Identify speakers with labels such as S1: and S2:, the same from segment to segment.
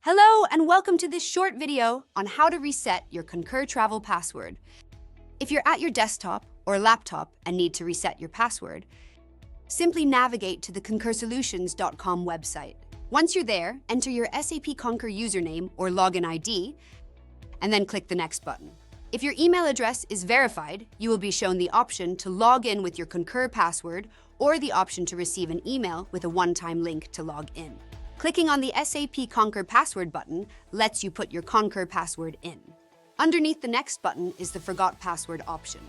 S1: Hello and welcome to this short video on how to reset your Concur Travel password. If you're at your desktop or laptop and need to reset your password, simply navigate to the concursolutions.com website. Once you're there, enter your SAP Concur username or login ID, and then click the next button. If your email address is verified, you will be shown the option to log in with your Concur password or the option to receive an email with a one-time link to log in. Clicking on the SAP Concur Password button lets you put your Concur password in. Underneath the next button is the Forgot Password option.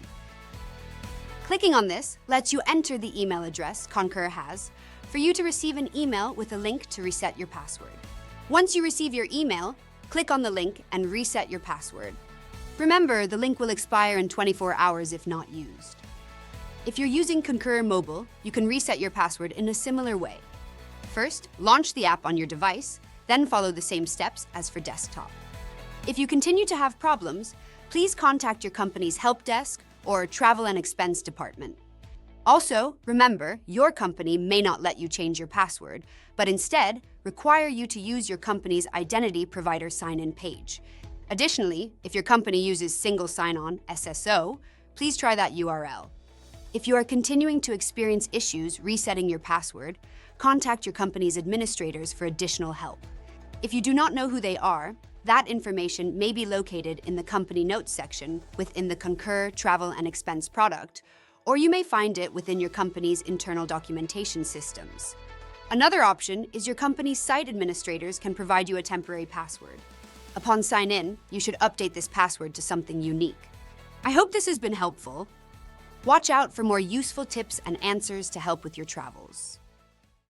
S1: Clicking on this lets you enter the email address Concur has for you to receive an email with a link to reset your password. Once you receive your email, click on the link and reset your password. Remember, the link will expire in 24 hours if not used. If you're using Concur Mobile, you can reset your password in a similar way. First, launch the app on your device, then follow the same steps as for desktop. If you continue to have problems, please contact your company's help desk or travel and expense department. Also, remember, your company may not let you change your password, but instead require you to use your company's identity provider sign-in page. Additionally, if your company uses single sign-on (SSO), please try that URL. If you are continuing to experience issues resetting your password, contact your company's administrators for additional help. If you do not know who they are, that information may be located in the company notes section within the Concur Travel and Expense product, or you may find it within your company's internal documentation systems. Another option is your company's site administrators can provide you a temporary password. Upon sign-in, you should update this password to something unique. I hope this has been helpful. Watch out for more useful tips and answers to help with your travels.